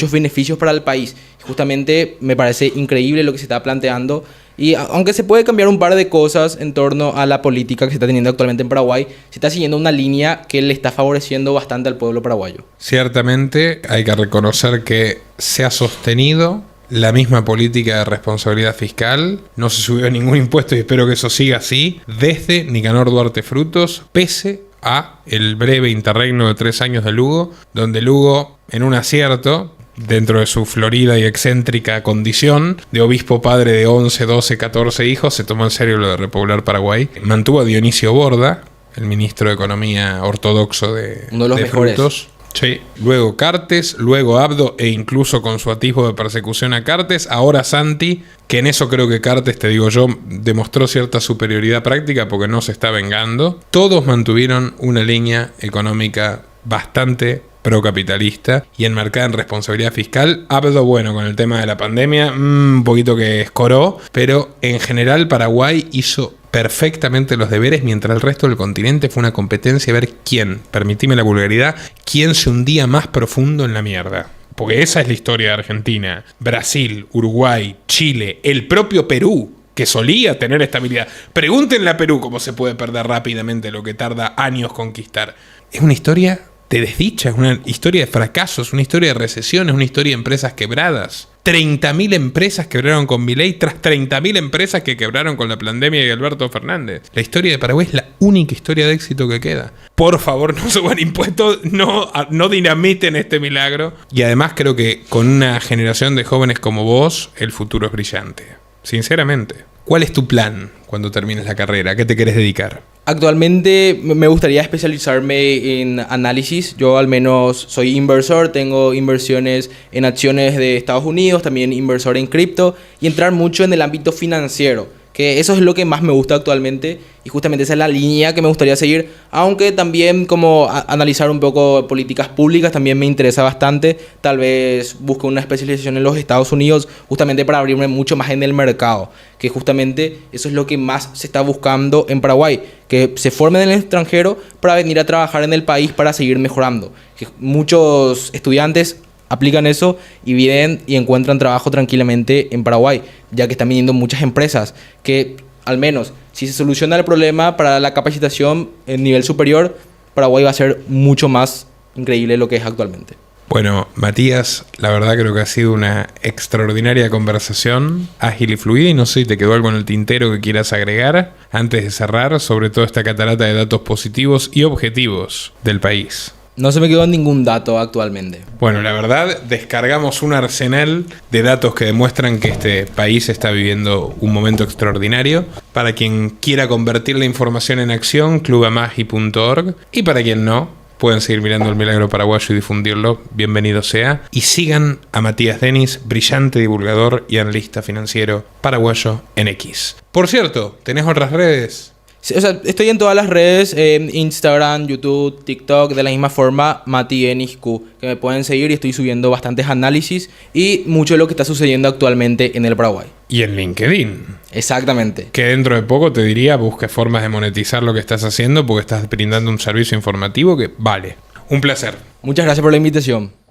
beneficios para el país. Justamente me parece increíble lo que se está planteando. Y aunque se puede cambiar un par de cosas en torno a la política que se está teniendo actualmente en Paraguay, se está siguiendo una línea que le está favoreciendo bastante al pueblo paraguayo. Ciertamente hay que reconocer que se ha sostenido la misma política de responsabilidad fiscal, no se subió ningún impuesto y espero que eso siga así, desde Nicanor Duarte Frutos, pese a el breve interregno de 3 años de Lugo, donde Lugo, en un acierto, dentro de su florida y excéntrica condición de obispo padre de 11, 12, 14 hijos, se tomó en serio lo de repoblar Paraguay. Mantuvo a Dionisio Borda, el ministro de Economía ortodoxo de uno de los mejores. Frutos. Sí. Luego Cartes, luego Abdo e incluso con su atisbo de persecución a Cartes, ahora Santi, que en eso creo que Cartes, te digo yo, demostró cierta superioridad práctica porque no se está vengando. Todos mantuvieron una línea económica bastante procapitalista y enmarcada en responsabilidad fiscal. Abdo, bueno, con el tema de la pandemia, un poquito que escoró, pero en general Paraguay hizo perfectamente los deberes, mientras el resto del continente fue una competencia a ver quién, permitime la vulgaridad, quién se hundía más profundo en la mierda. Porque esa es la historia de Argentina, Brasil, Uruguay, Chile, el propio Perú, que solía tener estabilidad. Pregúntenle a Perú cómo se puede perder rápidamente lo que tarda años conquistar. Es una historia de desdicha, es una historia de fracasos, una historia de recesiones, una historia de empresas quebradas. 30.000 empresas quebraron con Milei tras 30.000 empresas que quebraron con la pandemia de Alberto Fernández. La historia de Paraguay es la única historia de éxito que queda. Por favor, no suban impuestos, no dinamiten este milagro. Y además creo que con una generación de jóvenes como vos, el futuro es brillante. Sinceramente. ¿Cuál es tu plan cuando termines la carrera? ¿A qué te querés dedicar? Actualmente me gustaría especializarme en análisis. Yo al menos soy inversor, tengo inversiones en acciones de Estados Unidos, también inversor en cripto y entrar mucho en el ámbito financiero, que eso es lo que más me gusta actualmente y justamente esa es la línea que me gustaría seguir, aunque también como analizar un poco políticas públicas también me interesa bastante. Tal vez busque una especialización en los Estados Unidos justamente para abrirme mucho más en el mercado, que justamente eso es lo que más se está buscando en Paraguay, que se formen en el extranjero para venir a trabajar en el país para seguir mejorando. Que muchos estudiantes aplican eso y vienen y encuentran trabajo tranquilamente en Paraguay, ya que están viniendo muchas empresas que al menos, si se soluciona el problema para la capacitación en nivel superior, Paraguay va a ser mucho más increíble de lo que es actualmente. Bueno, Matías, la verdad creo que ha sido una extraordinaria conversación, ágil y fluida, y no sé si te quedó algo en el tintero que quieras agregar antes de cerrar sobre toda esta catarata de datos positivos y objetivos del país. No se me quedó ningún dato actualmente. Bueno, la verdad, descargamos un arsenal de datos que demuestran que este país está viviendo un momento extraordinario. Para quien quiera convertir la información en acción, clubamagi.org, y para quien no, pueden seguir mirando El Milagro Paraguayo y difundirlo, bienvenido sea. Y sigan a Matías Denis, brillante divulgador y analista financiero paraguayo en X. Por cierto, ¿tenés otras redes? Sí, o sea, estoy en todas las redes, Instagram, YouTube, TikTok, de la misma forma, Mati Denis Q, que me pueden seguir, y estoy subiendo bastantes análisis y mucho de lo que está sucediendo actualmente en el Paraguay. Y en LinkedIn. Exactamente. Que dentro de poco te diría, busque formas de monetizar lo que estás haciendo porque estás brindando un servicio informativo que vale. Un placer. Muchas gracias por la invitación.